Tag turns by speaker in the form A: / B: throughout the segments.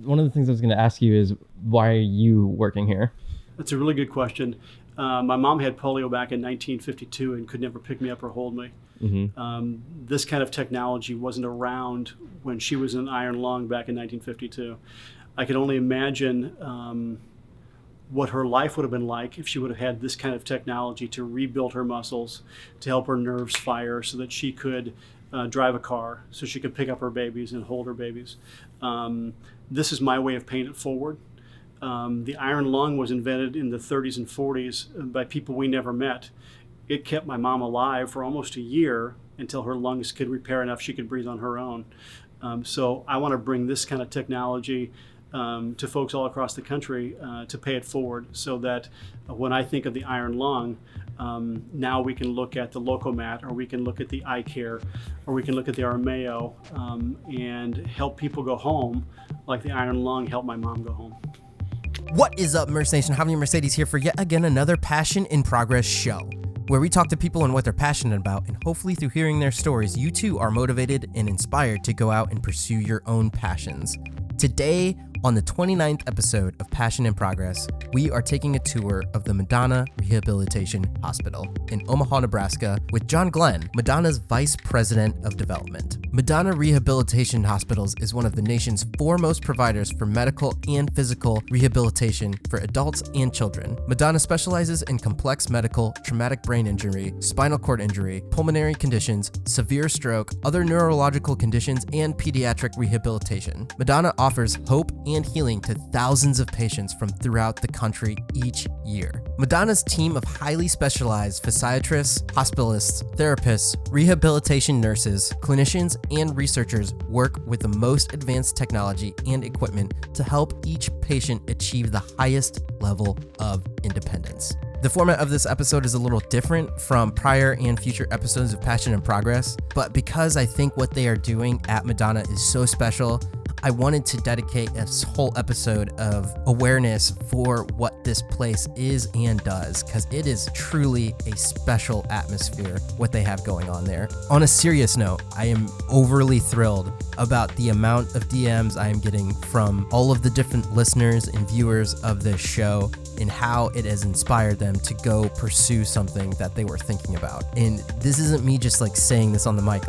A: One of the things I was going to ask you is, why are you working here?
B: That's a really good question. My mom had polio back in 1952 and could never pick me up or hold me.
A: Mm-hmm.
B: This kind of technology wasn't around when she was in iron lung back in 1952. I could only imagine what her life would have been like if she would have had this kind of technology to rebuild her muscles, to help her nerves fire so that she could drive a car, so she could pick up her babies and hold her babies. This is my way of paying it forward. The iron lung was invented in the 30s and 40s by people we never met. It kept my mom alive for almost a year until her lungs could repair enough she could breathe on her own. So I want to bring this kind of technology to folks all across the country to pay it forward, so that when I think of the iron lung, now we can look at the Locomat, or we can look at the eye care, or we can look at the Armeo, and help people go home like the iron lung helped my mom go home.
C: What is up, Merce Nation? Javier Mercedes here for yet again another Passion in Progress show, where we talk to people and what they're passionate about, and hopefully through hearing their stories, you too are motivated and inspired to go out and pursue your own passions. Today, on the 29th episode of Passion in Progress, we are taking a tour of the Madonna Rehabilitation Hospital in Omaha, Nebraska, with John Glenn, Madonna's Vice President of Development. Madonna Rehabilitation Hospitals is one of the nation's foremost providers for medical and physical rehabilitation for adults and children. Madonna specializes in complex medical, traumatic brain injury, spinal cord injury, pulmonary conditions, severe stroke, other neurological conditions, and pediatric rehabilitation. Madonna offers hope and healing to thousands of patients from throughout the country each year. Madonna's team of highly specialized physiatrists, hospitalists, therapists, rehabilitation nurses, clinicians, and researchers work with the most advanced technology and equipment to help each patient achieve the highest level of independence. The format of this episode is a little different from prior and future episodes of Passion in Progress, but because I think what they are doing at Madonna is so special, I wanted to dedicate a whole episode of awareness for what this place is and does, because it is truly a special atmosphere, what they have going on there. On a serious note, I am overly thrilled about the amount of DMs I am getting from all of the different listeners and viewers of this show, and how it has inspired them to go pursue something that they were thinking about. And this isn't me just like saying this on the mic,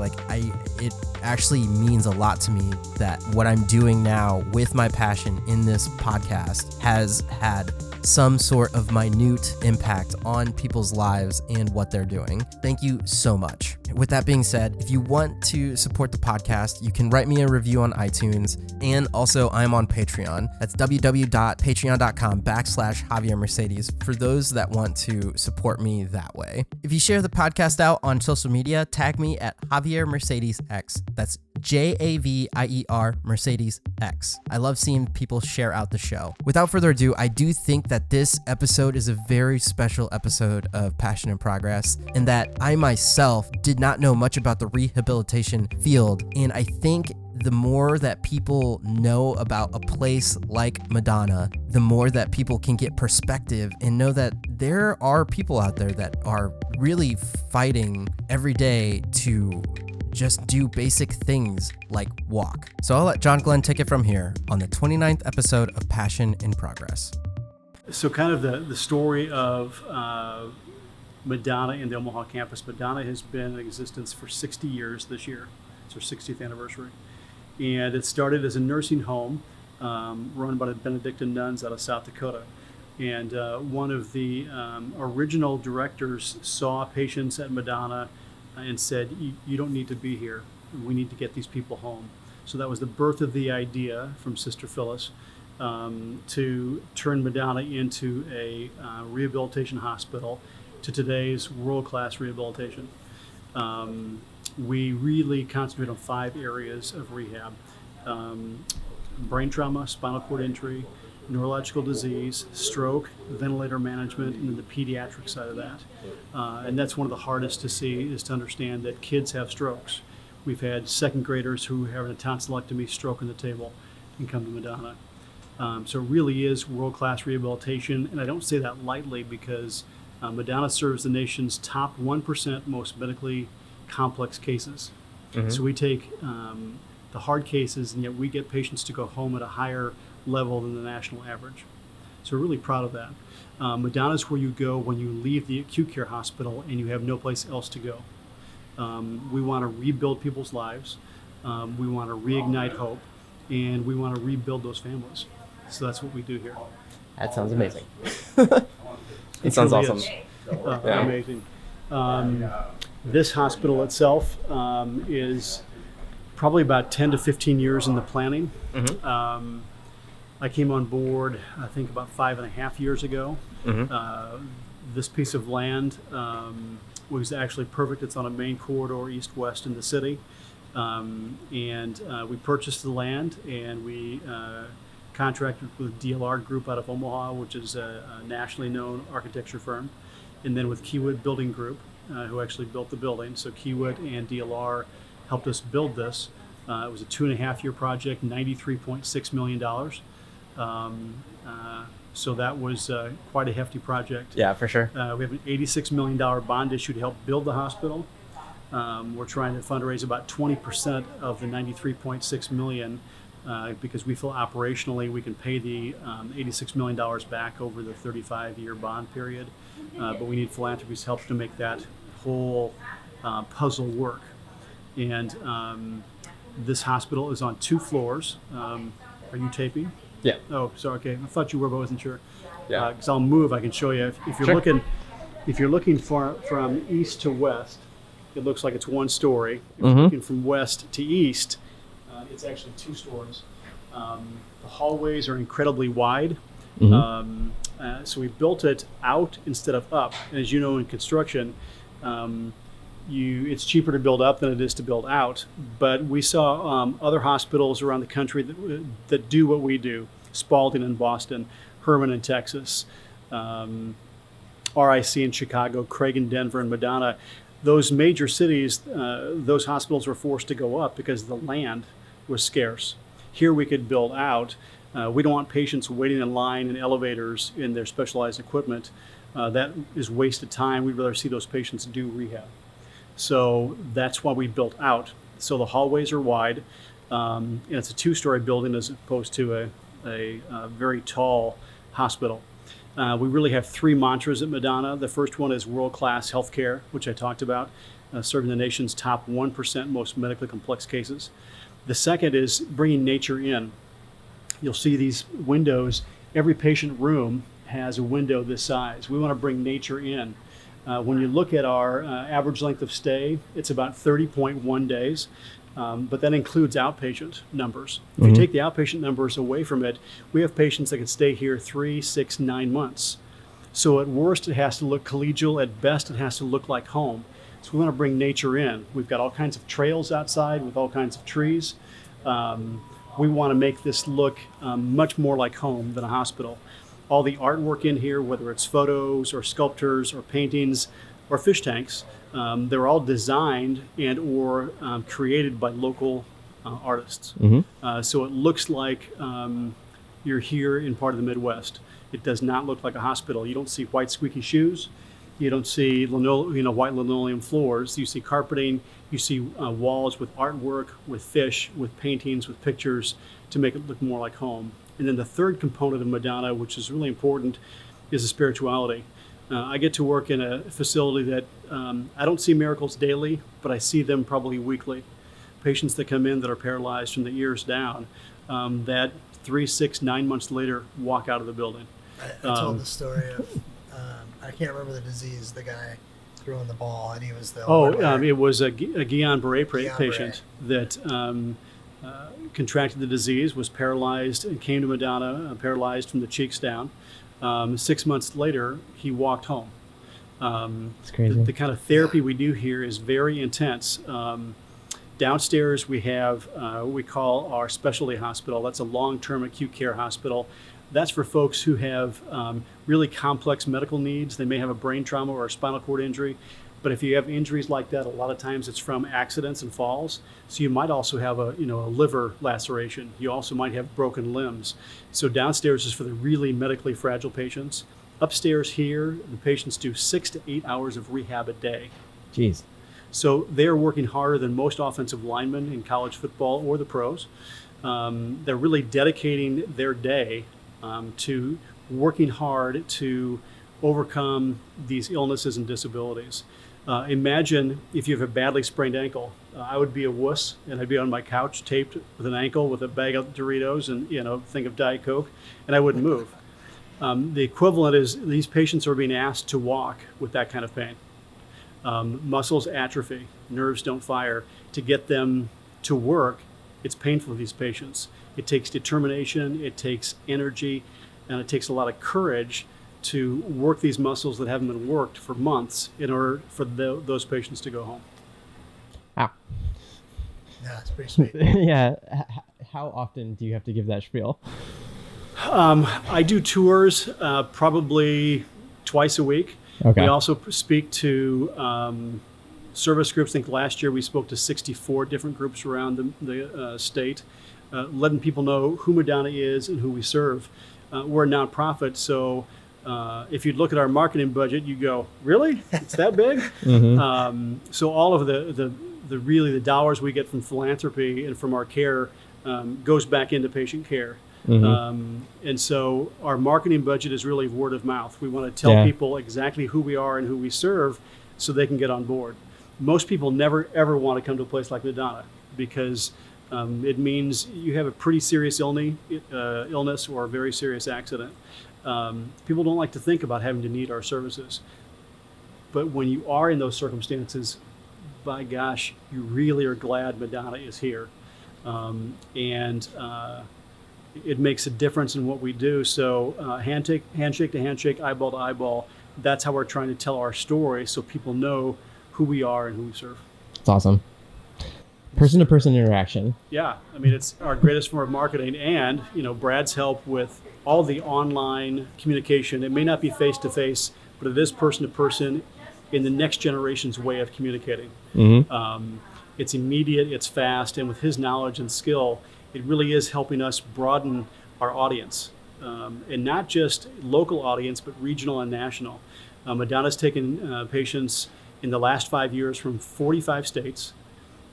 C: it actually means a lot to me that what I'm doing now with my passion in this podcast has had some sort of minute impact on people's lives and what they're doing. Thank you so much. With that being said, if you want to support the podcast, you can write me a review on iTunes, and also I'm on Patreon. That's www.patreon.com/Javier Mercedes for those that want to support me that way. If you share the podcast out on social media, tag me at Javier Mercedes X. That's Javier Mercedes X. I love seeing people share out the show. Without further ado, I do think that this episode is a very special episode of Passion in Progress, and that I myself did not know much about the rehabilitation field, and I think the more that people know about a place like Madonna, the more that people can get perspective and know that there are people out there that are really fighting every day to just do basic things like walk. So I'll let John Glenn take it from here on the 29th episode of Passion in Progress.
B: So kind of the story of Madonna and the Omaha campus. Madonna has been in existence for 60 years this year. It's her 60th anniversary. And it started as a nursing home run by the Benedictine nuns out of South Dakota. And one of the original directors saw patients at Madonna and said, you don't need to be here. We need to get these people home. So that was the birth of the idea from Sister Phyllis to turn Madonna into a rehabilitation hospital to today's World Class Rehabilitation. We really concentrate on 5 areas of rehab: brain trauma, spinal cord injury, neurological disease, stroke, ventilator management, and then the pediatric side of that. And that's one of the hardest to see, is to understand that kids have strokes. We've had second graders who have a tonsillectomy, stroke on the table, and come to Madonna. So it really is world-class rehabilitation, and I don't say that lightly, because Madonna serves the nation's top 1% most medically complex cases. Mm-hmm. So we take the hard cases, and yet we get patients to go home at a higher level than the national average. So we're really proud of that. Madonna is where you go when you leave the acute care hospital and you have no place else to go. We want to rebuild people's lives. We want to reignite hope, and we want to rebuild those families. So that's what we do here.
A: That sounds amazing.
C: It sounds
B: really
C: awesome.
B: is,
C: Yeah.
B: Amazing. This hospital itself is probably about 10 to 15 years in the planning.
C: Mm-hmm.
B: I came on board, I think, about 5.5 years ago.
C: Mm-hmm.
B: This piece of land was actually perfect. It's on a main corridor east-west in the city. We purchased the land, and we contracted with DLR Group out of Omaha, which is a nationally known architecture firm, and then with Keywood Building Group, who actually built the building. So Keywood and DLR helped us build this. It was a 2.5-year project, $93.6 million. So that was quite a hefty project.
A: Yeah, for sure.
B: We have an $86 million bond issue to help build the hospital. We're trying to fundraise about 20% of the $93.6 million because we feel operationally we can pay the $86 million back over the 35-year bond period. But we need philanthropy's help to make that whole puzzle work. And this hospital is on 2 floors. Are you taping?
A: Yeah.
B: Oh, sorry. Okay, I thought you were, but I wasn't sure.
A: Yeah.
B: Because I'll move. I can show you. If you're
A: Sure.
B: looking from east to west, it looks like it's 1 story. If
A: Mhm.
B: you're looking from west to east, it's actually 2 stories. The hallways are incredibly wide.
A: Mhm.
B: So we built it out instead of up. And as you know, in construction, it's cheaper to build up than it is to build out. But we saw other hospitals around the country that do what we do: Spalding in Boston, Herman in Texas, RIC in Chicago, Craig in Denver, and Madonna. Those major cities, those hospitals were forced to go up because the land was scarce. Here we could build out. We don't want patients waiting in line in elevators in their specialized equipment. That is wasted time. We'd rather see those patients do rehab. So that's why we built out. So the hallways are wide, and it's a 2-story building as opposed to a very tall hospital. We really have 3 mantras at Madonna. The first one is World Class Healthcare, which I talked about, serving the nation's top 1% most medically complex cases. The second is bringing nature in. You'll see these windows. Every patient room has a window this size. We want to bring nature in. When you look at our average length of stay, it's about 30.1 days, but that includes outpatient numbers. If you take the outpatient numbers away from it, we have patients that can stay here 3, 6, 9 months. So at worst, it has to look collegial. At best, it has to look like home. So we want to bring nature in. We've got all kinds of trails outside with all kinds of trees. We want to make this look much more like home than a hospital. All the artwork in here, whether it's photos or sculptures or paintings or fish tanks, they're all designed and or created by local artists. So it looks like you're here in part of the Midwest. It does not look like a hospital. You don't see white squeaky shoes. You don't see white linoleum floors. You see carpeting. You see walls with artwork, with fish, with paintings, with pictures to make it look more like home. And then the third component of Madonna, which is really important, is the spirituality. I get to work in a facility that I don't see miracles daily, but I see them probably weekly. Patients that come in that are paralyzed from the ears down, that 3, 6, 9 months later walk out of the building.
D: I told the story of, I can't remember the disease, the guy throwing the ball, and he was the
B: it was a Guillain-Barré patient that contracted the disease, was paralyzed, and came to Madonna, paralyzed from the cheeks down. 6 months later, he walked home.
A: It's crazy.
B: The kind of therapy we do here is very intense. Downstairs, we have what we call our specialty hospital. That's a long-term acute care hospital. That's for folks who have really complex medical needs. They may have a brain trauma or a spinal cord injury. But if you have injuries like that, a lot of times it's from accidents and falls. So you might also have a liver laceration. You also might have broken limbs. So downstairs is for the really medically fragile patients. Upstairs here, the patients do 6 to 8 hours of rehab a day.
A: Jeez.
B: So they're working harder than most offensive linemen in college football or the pros. They're really dedicating their day to working hard to overcome these illnesses and disabilities. Imagine if you have a badly sprained ankle. I would be a wuss, and I'd be on my couch taped with an ankle with a bag of Doritos and think of Diet Coke, and I wouldn't move. The equivalent is these patients are being asked to walk with that kind of pain. Muscles atrophy, nerves don't fire. To get them to work, it's painful for these patients. It takes determination, it takes energy, and it takes a lot of courage to work these muscles that haven't been worked for months in order for those patients to go home.
A: Wow.
D: Yeah, it's pretty sweet.
A: Yeah. How often do you have to give that spiel?
B: I do tours probably twice a week.
A: Okay.
B: We also speak to service groups. I think last year we spoke to 64 different groups around the state, letting people know who Madonna is and who we serve. We're a nonprofit, so if you look at our marketing budget, you go, really? It's that big?
A: Mm-hmm.
B: So all of the dollars we get from philanthropy and from our care goes back into patient care.
A: Mm-hmm.
B: And so our marketing budget is really word of mouth. We want to tell people exactly who we are and who we serve so they can get on board. Most people never, ever want to come to a place like Madonna because it means you have a pretty serious illness or a very serious accident. People don't like to think about having to need our services. But when you are in those circumstances, by gosh, you really are glad Madonna is here. It makes a difference in what we do. So handshake to handshake, eyeball to eyeball, that's how we're trying to tell our story so people know who we are and who we serve.
A: It's awesome. Person-to-person interaction.
B: Yeah, I mean, it's our greatest form of marketing, and Brad's help with all the online communication. It may not be face-to-face, but it is person-to-person in the next generation's way of communicating.
A: Mm-hmm.
B: It's immediate, it's fast, and with his knowledge and skill, it really is helping us broaden our audience, and not just local audience, but regional and national. Madonna's taken patients in the last 5 years from 45 states,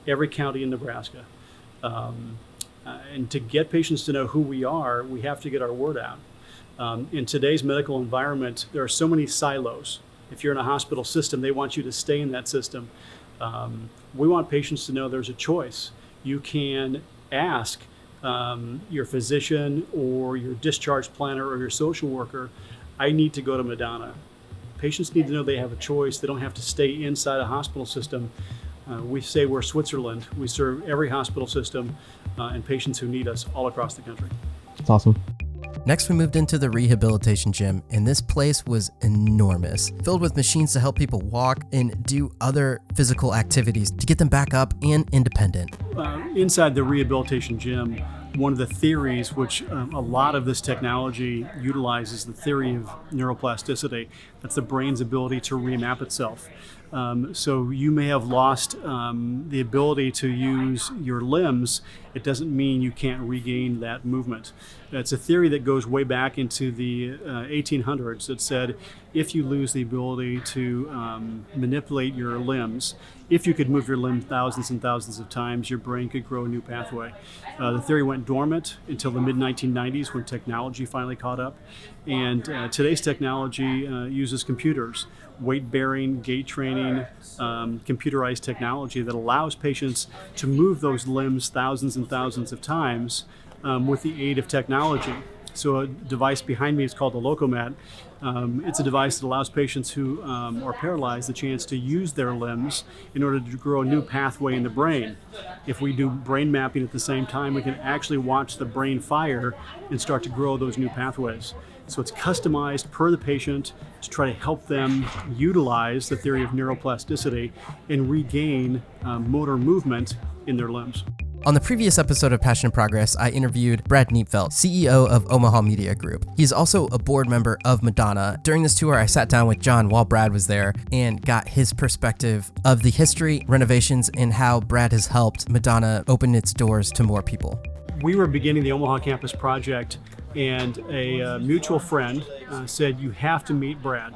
B: every county in Nebraska. And to get patients to know who we are, we have to get our word out. In today's medical environment, there are so many silos. If you're in a hospital system, they want you to stay in that system. We want patients to know there's a choice. You can ask your physician or your discharge planner or your social worker, I need to go to Madonna. Patients need to know they have a choice. They don't have to stay inside a hospital system. We say we're Switzerland. We serve every hospital system and patients who need us all across the country.
A: It's awesome.
C: Next, we moved into the Rehabilitation Gym, and this place was enormous, filled with machines to help people walk and do other physical activities to get them back up and independent.
B: Inside the Rehabilitation Gym, one of the theories which a lot of this technology utilizes, the theory of neuroplasticity. That's the brain's ability to remap itself. So you may have lost the ability to use your limbs. It doesn't mean you can't regain that movement. It's a theory that goes way back into the 1800s that said if you lose the ability to manipulate your limbs, if you could move your limb thousands and thousands of times, your brain could grow a new pathway. The theory went dormant until the mid-1990s when technology finally caught up. And today's technology uses computers, weight-bearing, gait training, computerized technology that allows patients to move those limbs thousands and thousands of times with the aid of technology. So a device behind me is called the Locomat. It's a device that allows patients who are paralyzed the chance to use their limbs in order to grow a new pathway in the brain. If we do brain mapping at the same time, we can actually watch the brain fire and start to grow those new pathways. So it's customized per the patient to try to help them utilize the theory of neuroplasticity and regain motor movement in their limbs.
C: On the previous episode of Passion in Progress, I interviewed Brad Neepfeld, CEO of Omaha Media Group. He's also a board member of Madonna. During this tour, I sat down with John while Brad was there and got his perspective of the history, renovations, and how Brad has helped Madonna open its doors to more people.
B: We were beginning the Omaha Campus project, and a mutual friend, said, you have to meet Brad.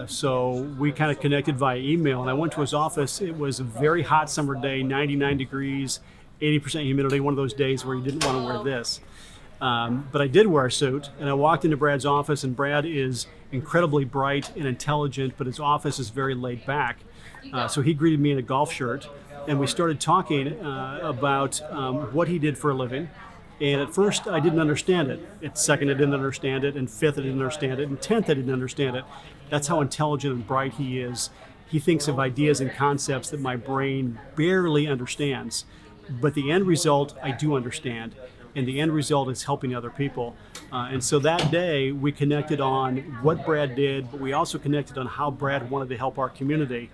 B: So we kind of connected via email, and I went to his office. It was a very hot summer day, 99 degrees, 80% humidity, one of those days where you didn't want to wear this. But I did wear a suit, and I walked into Brad's office, and Brad is incredibly bright and intelligent, but his office is very laid back. So he greeted me in a golf shirt, and we started talking about what he did for a living. And at first, I didn't understand it. At second, I didn't understand it. And fifth, I didn't understand it. And 10th, I didn't understand it. That's how intelligent and bright he is. He thinks of ideas and concepts that my brain barely understands. But the end result, I do understand. And the end result is helping other people. And so that day, we connected on what Brad did, but we also connected on how Brad wanted to help our community.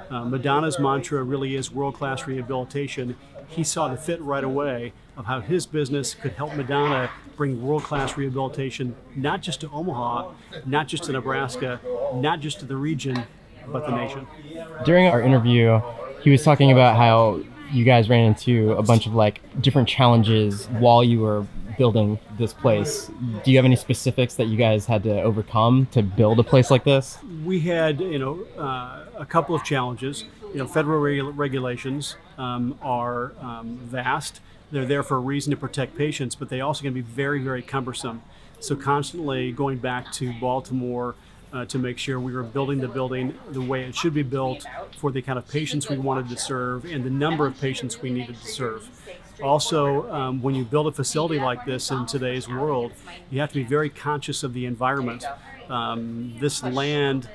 B: Madonna's mantra really is World Class Rehabilitation. He saw the fit right away of how his business could help Madonna bring world-class rehabilitation, not just to Omaha, not just to Nebraska, not just to the region, but the nation.
A: During our interview, he was talking about how you guys ran into a bunch of like different challenges while you were building this place. Do you have any specifics that you guys had to overcome to build a place like this?
B: We had, a couple of challenges. Federal regulations are vast. They're there for a reason to protect patients, but they also can be very, very cumbersome. So constantly going back to Baltimore to make sure we were building the building the way it should be built for the kind of patients we wanted to serve and the number of patients we needed to serve. Also, when you build a facility like this in today's world, you have to be very conscious of the environment. This land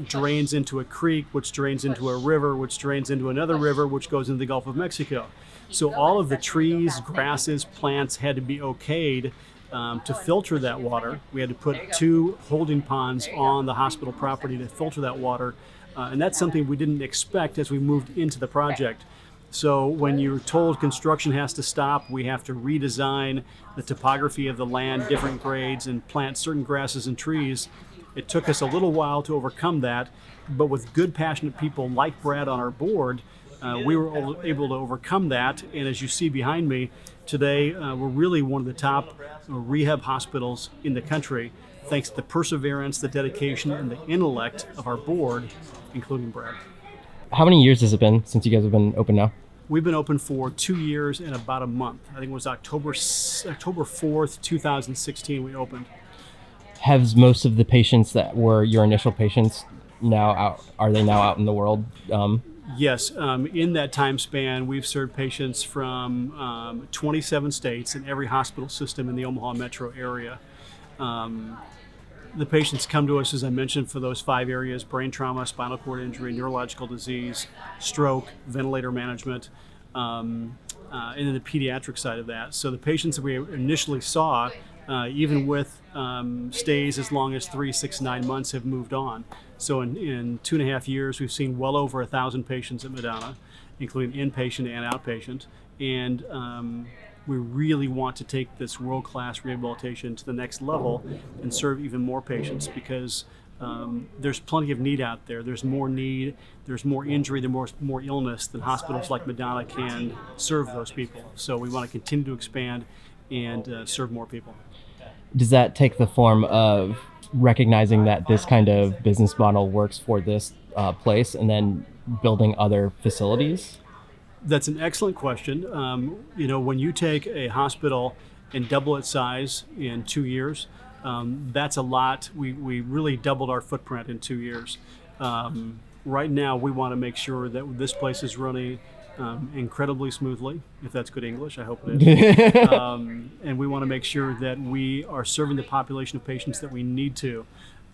B: drains into a creek, which drains into a river, which drains into another river, which goes into the Gulf of Mexico. So all of the trees, grasses, plants had to be okayed to filter that water. We had to put 2 holding ponds on the hospital property to filter that water. And that's something we didn't expect as we moved into the project. So when you're told construction has to stop, we have to redesign the topography of the land, different grades, and plant certain grasses and trees. It took us a little while to overcome that, but with good, passionate people like Brad on our board, we were able to overcome that. And as you see behind me, today we're really one of the top rehab hospitals in the country, thanks to the perseverance, the dedication, and the intellect of our board, including Brad.
A: How many years has it been since you guys have been open now?
B: We've been open for 2 years and about a month. I think it was October 4th, 2016 we opened.
A: Have most of the patients that were your initial patients now out? Are they now out in the world?
B: Yes. In that time span, we've served patients from 27 states in every hospital system in the Omaha metro area. The patients come to us, as I mentioned, for those 5 areas: brain trauma, spinal cord injury, neurological disease, stroke, ventilator management, and then the pediatric side of that. So the patients that we initially saw, even with stays as long as 3, 6, 9 months, have moved on. So in 2.5 years, we've seen well over 1,000 patients at Madonna, including inpatient and outpatient. And we really want to take this world-class rehabilitation to the next level and serve even more patients, because there's plenty of need out there. There's more need, there's more injury, there's more illness than hospitals like Madonna can serve those people. So we want to continue to expand and serve more people.
A: Does that take the form of recognizing that this kind of business model works for this place and then building other facilities?
B: That's an excellent question. When you take a hospital and double its size in 2 years, that's a lot. We really doubled our footprint in 2 years. Right now, we want to make sure that this place is running incredibly smoothly, if that's good English. I hope it is. And we want to make sure that we are serving the population of patients that we need to.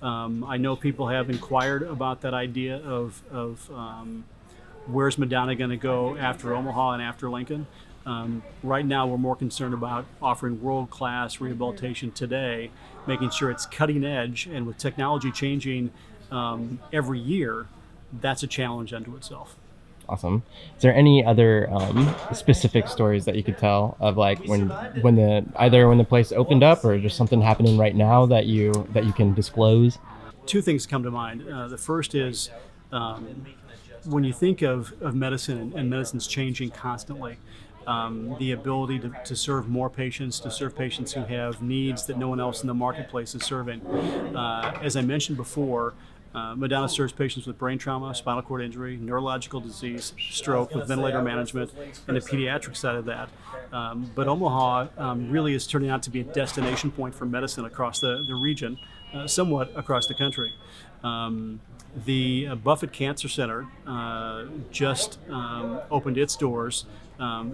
B: I know people have inquired about that idea of where's Madonna going to go after Omaha and after Lincoln. Right now, we're more concerned about offering world-class rehabilitation today, making sure it's cutting edge, and with technology changing every year, that's a challenge unto itself.
A: Awesome. Is there any other specific stories that you could tell of like when the place opened up, or just something happening right now that you can disclose?
B: 2 things come to mind. The first is when you think of medicine and medicine's changing constantly, the ability to serve more patients, to serve patients who have needs that no one else in the marketplace is serving. As I mentioned before, Madonna serves patients with brain trauma, spinal cord injury, neurological disease, stroke with ventilator management, and the pediatric side of that. But Omaha really is turning out to be a destination point for medicine across the region, somewhat across the country. The Buffett Cancer Center just opened its doors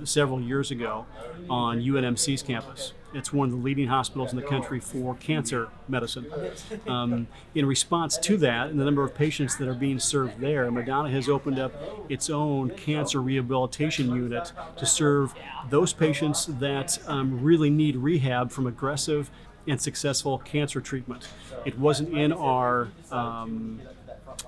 B: several years ago on UNMC's campus. It's one of the leading hospitals in the country for cancer medicine. In response to that and the number of patients that are being served there, Madonna has opened up its own cancer rehabilitation unit to serve those patients that really need rehab from aggressive and successful cancer treatment. It wasn't in our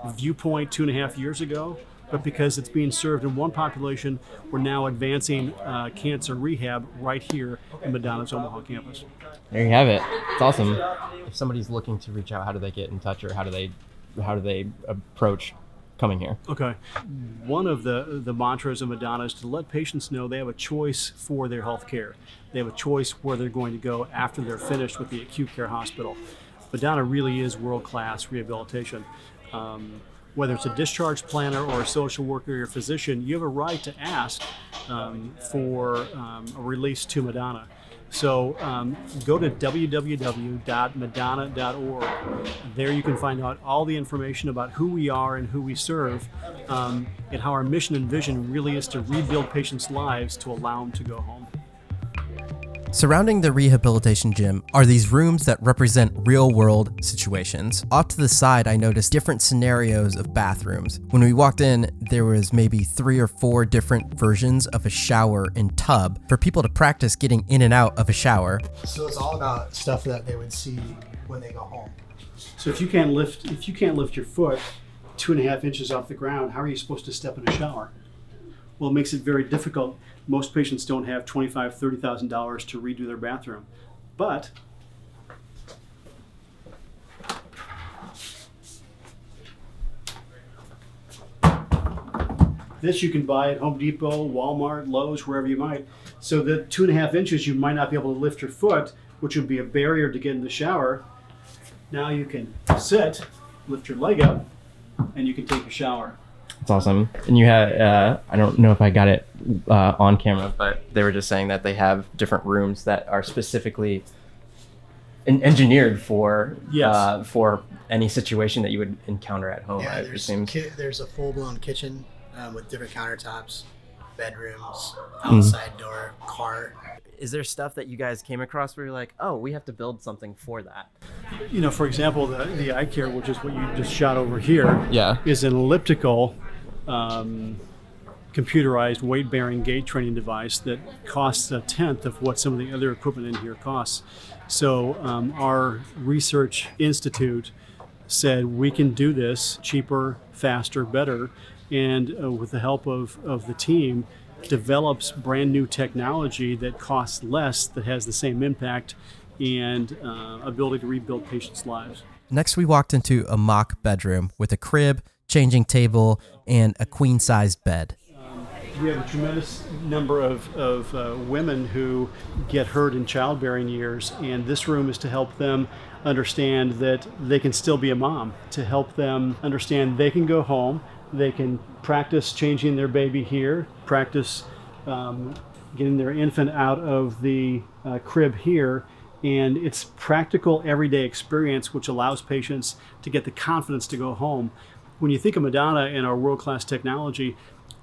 B: viewpoint 2.5 years ago, but because it's being served in one population, we're now advancing cancer rehab right here in Madonna's Omaha campus.
A: There you have it. It's awesome. If somebody's looking to reach out, how do they get in touch, or how do they approach coming here?
B: Okay. One of the mantras of Madonna is to let patients know they have a choice for their health care. They have a choice where they're going to go after they're finished with the acute care hospital. Madonna really is World Class Rehabilitation. Whether it's a discharge planner or a social worker or a physician, you have a right to ask for a release to Madonna. So go to www.madonna.org. There you can find out all the information about who we are and who we serve, and how our mission and vision really is to rebuild patients' lives to allow them to go home.
C: Surrounding the Rehabilitation Gym are these rooms that represent real-world situations. Off to the side, I noticed different scenarios of bathrooms. When we walked in, there was maybe 3 or 4 different versions of a shower and tub for people to practice getting in and out of a shower.
D: So it's all about stuff that they would see when they go home.
B: So if you can't lift your foot 2.5 inches off the ground, how are you supposed to step in a shower? Well, it makes it very difficult. Most patients don't have $25,000, $30,000 to redo their bathroom. But this you can buy at Home Depot, Walmart, Lowe's, wherever you might. So the 2.5 inches, you might not be able to lift your foot, which would be a barrier to get in the shower. Now you can sit, lift your leg up, and you can take a shower.
A: It's awesome. And you had, I don't know if I got it on camera, but they were just saying that they have different rooms that are specifically engineered for for any situation that you would encounter at home.
D: Yeah,
A: Right?
D: there's a full-blown kitchen with different countertops, bedrooms, outside door, cart.
C: Is there stuff that you guys came across where you're like, oh, we have to build something for that?
B: You know, for example, the eye care, which is what you just shot over here,
A: Yeah.
B: is an elliptical computerized weight-bearing gait training device that costs 1/10 of what some of the other equipment in here costs. So our research institute said we can do this cheaper, faster, better, and with the help of the team, develops brand new technology that costs less, that has the same impact and ability to rebuild patients' lives.
C: Next, we walked into a mock bedroom with a crib, changing table, and a queen-sized bed.
B: We have a tremendous number of women who get hurt in childbearing years, and this room is to help them understand that they can still be a mom, to help them understand they can go home, they can practice changing their baby here, practice getting their infant out of the crib here, and it's practical everyday experience which allows patients to get the confidence to go home. When you think of Madonna and our world-class technology,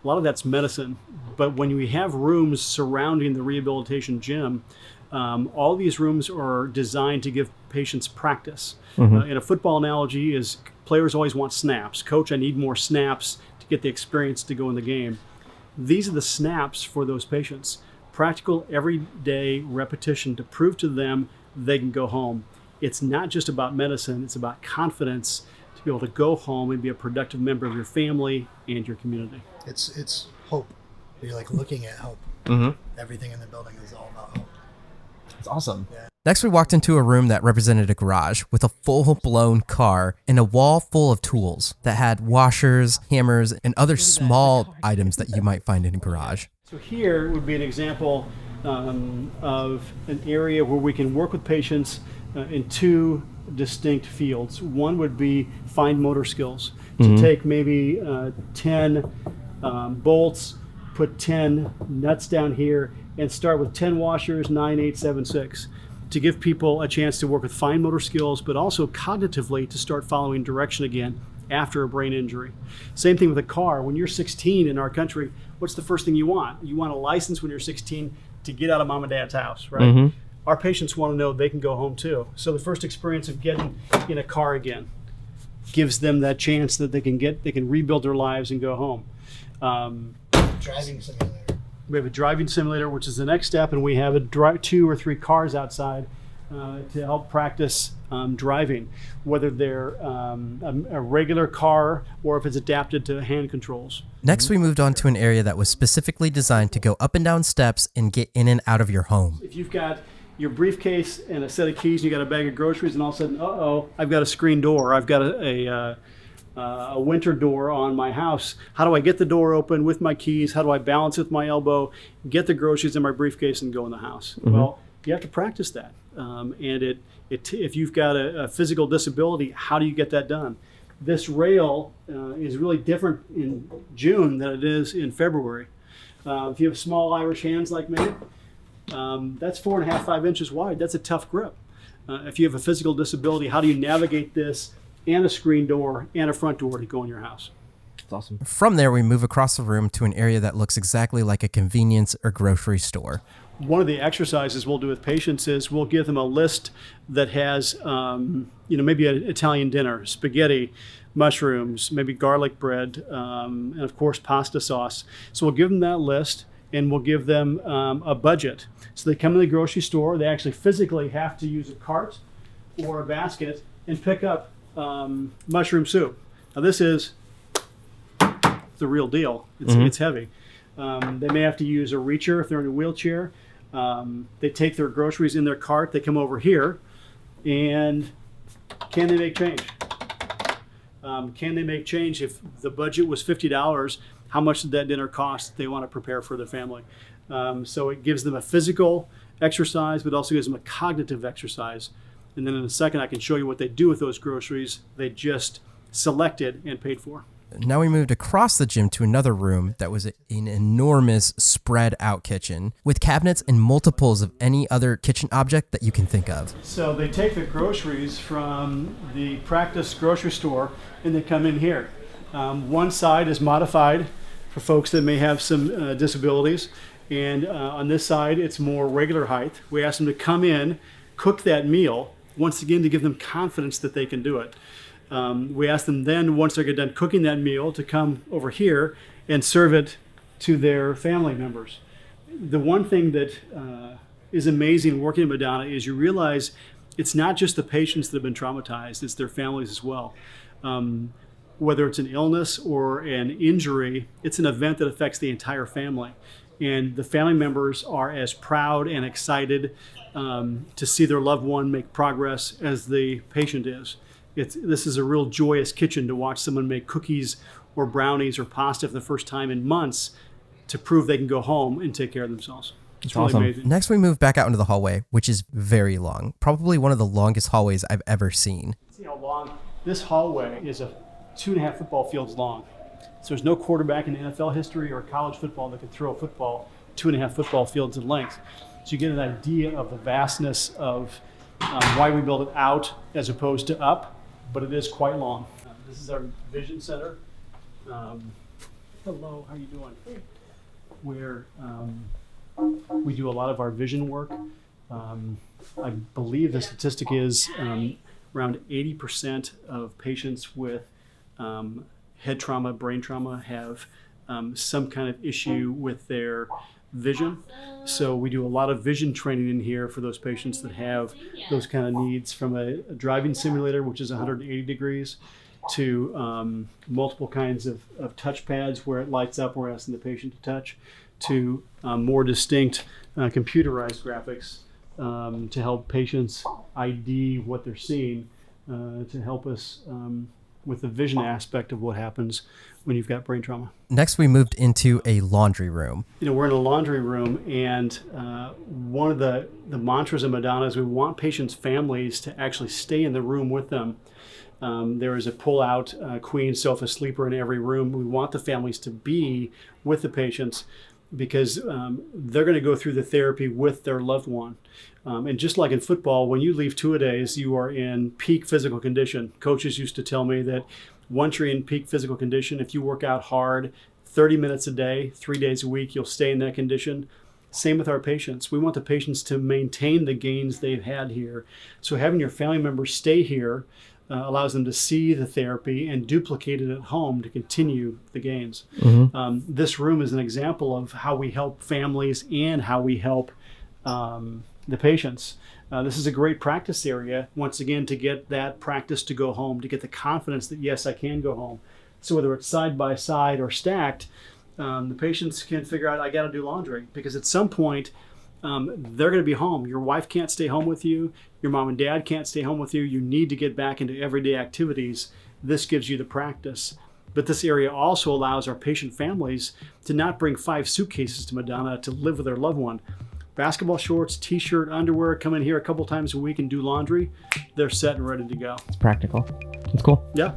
B: a lot of that's medicine, but when we have rooms surrounding the Rehabilitation Gym, all these rooms are designed to give patients practice. In a football analogy, is players always want snaps. Coach, I need more snaps to get the experience to go in the game. These are the snaps for those patients. Practical, everyday repetition to prove to them they can go home. It's not just about medicine, it's about confidence to be able to go home and be a productive member of your family and your community.
D: It's hope. You're like looking at hope. Everything in the building is all about hope.
A: It's awesome.
D: Yeah.
C: Next, we walked into a room that represented a garage with a full-blown car and a wall full of tools that had washers, hammers, and other small items that you might find in a garage.
B: So here would be an example of an area where we can work with patients in two distinct fields. One would be fine motor skills. To take maybe 10 bolts, put 10 nuts down here, and start with 10 washers, 9, 8, 7, 6, to give people a chance to work with fine motor skills, but also cognitively to start following direction again after a brain injury. Same thing with a car. When you're 16 in our country, what's the first thing you want? You want a license when you're 16 to get out of mom and dad's house, right? Our patients want to know they can go home too. So the first experience of getting in a car again gives them that chance that they can rebuild their lives and go home.
D: Driving simulator.
B: We have a driving simulator, which is the next step, and we have 2 or 3 cars outside to help practice driving, whether they're a regular car or if it's adapted to hand controls.
C: Next, we moved on to an area that was specifically designed to go up and down steps and get in and out of your home.
B: If you've got your briefcase and a set of keys, and you got a bag of groceries, and all of a sudden, I've got a screen door, I've got a winter door on my house. How do I get the door open with my keys? How do I balance with my elbow, get the groceries in my briefcase, and go in the house? Well, you have to practice that. And if you've got a physical disability, how do you get that done? This rail is really different in June than it is in February. If you have small Irish hands like me, that's 4.5, 5 inches wide. That's a tough grip. If you have a physical disability, how do you navigate this and a screen door and a front door to go in your house?
A: That's awesome.
C: From there, we move across the room to an area that looks exactly like a convenience or grocery store.
B: One of the exercises we'll do with patients is we'll give them a list that has, maybe an Italian dinner, spaghetti, mushrooms, maybe garlic bread, and of course pasta sauce. So we'll give them that list, and we'll give them a budget. So they come to the grocery store, they actually physically have to use a cart or a basket and pick up mushroom soup. Now this is the real deal. It's heavy. They may have to use a reacher if they're in a wheelchair. They take their groceries in their cart, they come over here, and can they make change? Can they make change? If the budget was $50, how much did that dinner cost they want to prepare for their family? So it gives them a physical exercise, but also gives them a cognitive exercise. And then in a second, I can show you what they do with those groceries they just selected and paid for.
C: Now we moved across the gym to another room that was an enormous spread out kitchen with cabinets and multiples of any other kitchen object that you can think of.
B: So they take the groceries from the practice grocery store and they come in here. One side is modified for folks that may have some disabilities, and on this side it's more regular height. We ask them to come in, cook that meal, once again to give them confidence that they can do it. We ask them then, once they get done cooking that meal, to come over here and serve it to their family members. The one thing that is amazing working at Madonna is you realize it's not just the patients that have been traumatized, it's their families as well. Whether it's an illness or an injury, it's an event that affects the entire family. And the family members are as proud and excited to see their loved one make progress as the patient is. This is a real joyous kitchen to watch someone make cookies or brownies or pasta for the first time in months to prove they can go home and take care of themselves. It's really
A: awesome.
B: amazing.
C: Next, we move back out into the hallway, which is very long, probably one of the longest hallways I've ever seen.
B: See how long this hallway is. 2.5 football fields long. So there's no quarterback in NFL history or college football that could throw a football 2.5 football fields in length. So you get an idea of the vastness of why we build it out as opposed to up, but it is quite long. This is our vision center. Hello, how are you doing? Where we do a lot of our vision work. I believe the statistic is around 80% of patients with head trauma, brain trauma have some kind of issue with their vision. So we do a lot of vision training in here for those patients that have those kind of needs, from a driving simulator, which is 180 degrees, to multiple kinds of touch pads where it lights up, we're asking the patient to touch, to more distinct computerized graphics to help patients ID what they're seeing, to help us with the vision aspect of what happens when you've got brain trauma.
C: Next, we moved into a laundry room.
B: We're in a laundry room, and one of the mantras of Madonna is we want patients' families to actually stay in the room with them. There is a pull-out queen sofa sleeper in every room. We want the families to be with the patients because they're going to go through the therapy with their loved one. And just like in football, when you leave two-a-days, you are in peak physical condition. Coaches used to tell me that once you're in peak physical condition, if you work out hard 30 minutes a day, 3 days a week, you'll stay in that condition. Same with our patients. We want the patients to maintain the gains they've had here. So having your family members stay here allows them to see the therapy and duplicate it at home to continue the gains. This room is an example of how we help families and how we help the patients. This is a great practice area, once again, to get that practice to go home, to get the confidence that, yes, I can go home. So whether it's side by side or stacked, the patients can figure out, I got to do laundry, because at some point, they're going to be home. Your wife can't stay home with you. Your mom and dad can't stay home with you. You need to get back into everyday activities. This gives you the practice. But this area also allows our patient families to not bring 5 suitcases to Madonna to live with their loved one. Basketball shorts, t-shirt, underwear, come in here a couple times a week and do laundry. They're set and ready to go.
A: It's practical. It's cool.
B: Yeah.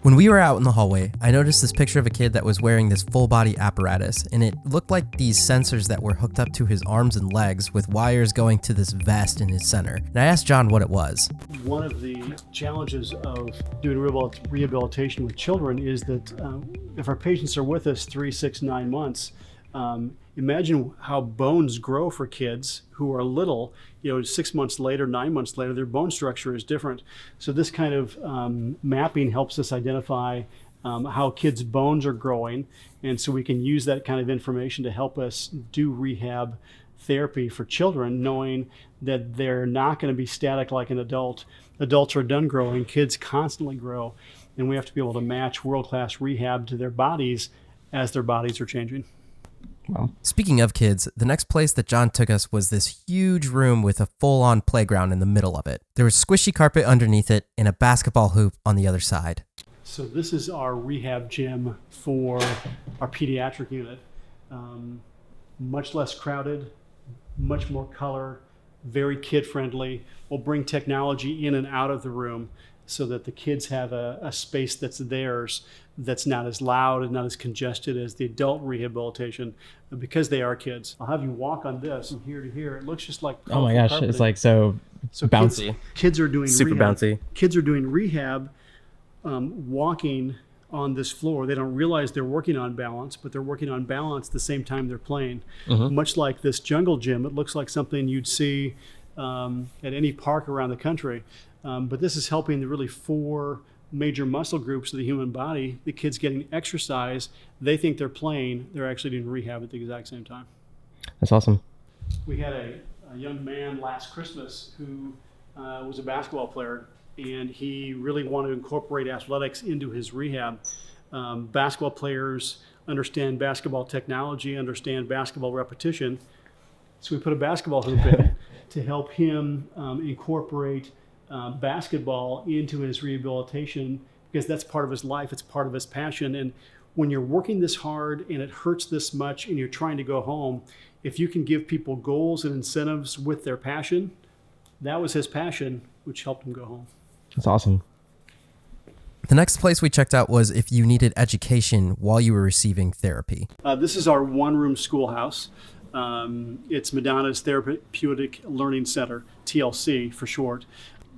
C: When we were out in the hallway, I noticed this picture of a kid that was wearing this full body apparatus, and it looked like these sensors that were hooked up to his arms and legs with wires going to this vest in his center. And I asked John what it was.
B: One of the challenges of doing rehabilitation with children is that if our patients are with us 3, 6, 9 months, imagine how bones grow for kids who are little. 6 months later, 9 months later, their bone structure is different. So this kind of mapping helps us identify how kids' bones are growing. And so we can use that kind of information to help us do rehab therapy for children, knowing that they're not going to be static like an adult. Adults are done growing, kids constantly grow. And we have to be able to match world-class rehab to their bodies as their bodies are changing.
A: Wow.
C: Speaking of kids, the next place that John took us was this huge room with a full-on playground in the middle of it. There was squishy carpet underneath it and a basketball hoop on the other side.
B: So this is our rehab gym for our pediatric unit. Much less crowded, much more color, very kid-friendly. We'll bring technology in and out of the room so that the kids have a space that's theirs, that's not as loud and not as congested as the adult rehabilitation, because they are kids. I'll have you walk on this from here to here. It looks just like
A: oh my gosh,
B: carpeting.
A: it's like so bouncy.
B: Kids are doing
A: Super
B: rehab.
A: bouncy.
B: Kids are doing rehab, walking on this floor. They don't realize they're working on balance, but they're working on balance the same time they're playing. Much like this jungle gym, it looks like something you'd see at any park around the country. But this is helping the really 4 major muscle groups of the human body. The kids getting exercise, they think they're playing, they're actually doing rehab at the exact same time.
A: That's awesome.
B: We had a young man last Christmas who was a basketball player, and he really wanted to incorporate athletics into his rehab. Basketball players understand basketball technology, understand basketball repetition. So we put a basketball hoop in to help him incorporate basketball into his rehabilitation, because that's part of his life, it's part of his passion. And when you're working this hard and it hurts this much and you're trying to go home, if you can give people goals and incentives with their passion, that was his passion, which helped him go home.
A: That's awesome.
C: The next place we checked out was if you needed education while you were receiving therapy.
B: This is our one-room schoolhouse. It's Madonna's Therapeutic Learning Center, TLC for short.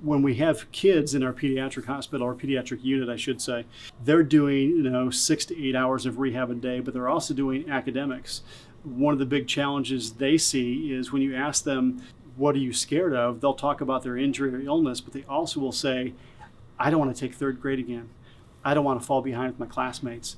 B: When we have kids in our pediatric hospital, or pediatric unit, I should say, they're doing 6 to 8 hours of rehab a day, but they're also doing academics. One of the big challenges they see is when you ask them, what are you scared of? They'll talk about their injury or illness, but they also will say, I don't want to take 3rd grade again. I don't want to fall behind with my classmates.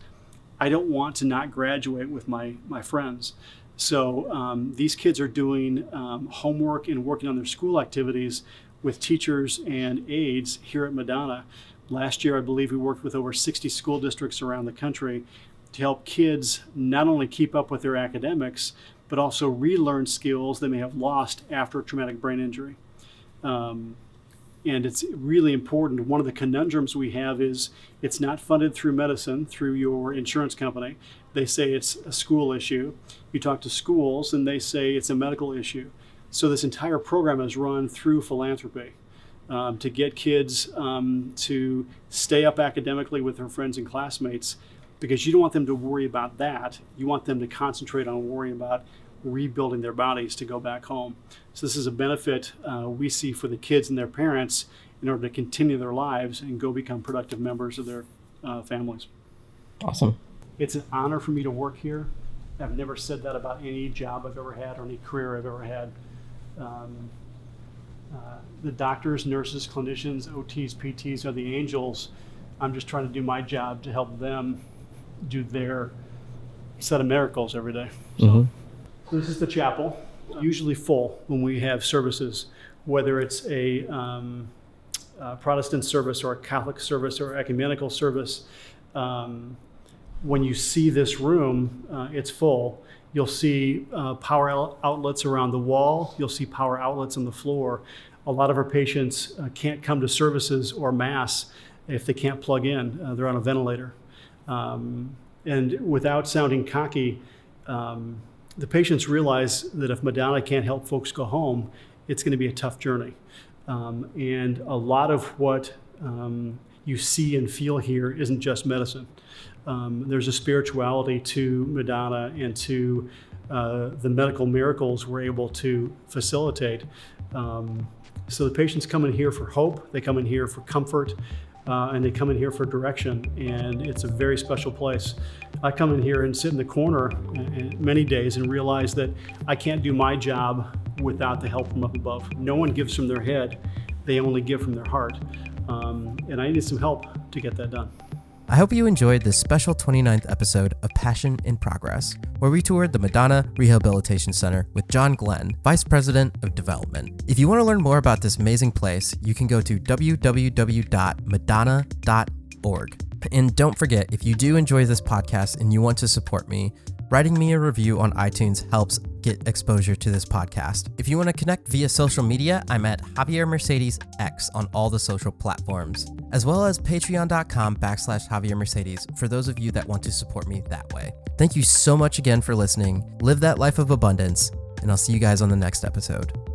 B: I don't want to not graduate with my friends. So these kids are doing homework and working on their school activities with teachers and aides here at Madonna. Last year, I believe we worked with over 60 school districts around the country to help kids not only keep up with their academics, but also relearn skills they may have lost after a traumatic brain injury. And And it's really important. One of the conundrums we have is it's not funded through medicine, through your insurance company. They say it's a school issue. You talk to schools and they say it's a medical issue. So this entire program is run through philanthropy to get kids to stay up academically with their friends and classmates, because you don't want them to worry about that. You want them to concentrate on worrying about rebuilding their bodies to go back home. So this is a benefit we see for the kids and their parents in order to continue their lives and go become productive members of their families.
A: Awesome.
B: It's an honor for me to work here. I've never said that about any job I've ever had or any career I've ever had. The doctors, nurses, clinicians, OTs, PTs are the angels. I'm just trying to do my job to help them do their set of miracles every day. So this is the chapel, usually full when we have services, whether it's a Protestant service or a Catholic service or ecumenical service. When you see this room, it's full. You'll see power outlets around the wall. You'll see power outlets on the floor. A lot of our patients can't come to services or mass if they can't plug in. They're on a ventilator. And without sounding cocky, the patients realize that if Madonna can't help folks go home, it's going to be a tough journey. And a lot of what you see and feel here isn't just medicine. There's a spirituality to Madonna and to the medical miracles we're able to facilitate. So the patients come in here for hope, they come in here for comfort, and they come in here for direction, and it's a very special place. I come in here and sit in the corner many days and realize that I can't do my job without the help from up above. No one gives from their head, they only give from their heart. And I need some help to get that done.
C: I hope you enjoyed this special 29th episode of Passion in Progress, where we toured the Madonna Rehabilitation Center with John Glenn, Vice President of Development. If you want to learn more about this amazing place, you can go to www.madonna.org. And don't forget, if you do enjoy this podcast and you want to support me, writing me a review on iTunes helps get exposure to this podcast. If you want to connect via social media, I'm at Javier Mercedes X on all the social platforms, as well as patreon.com/Javier Mercedes for those of you that want to support me that way. Thank you so much again for listening. Live that life of abundance, and I'll see you guys on the next episode.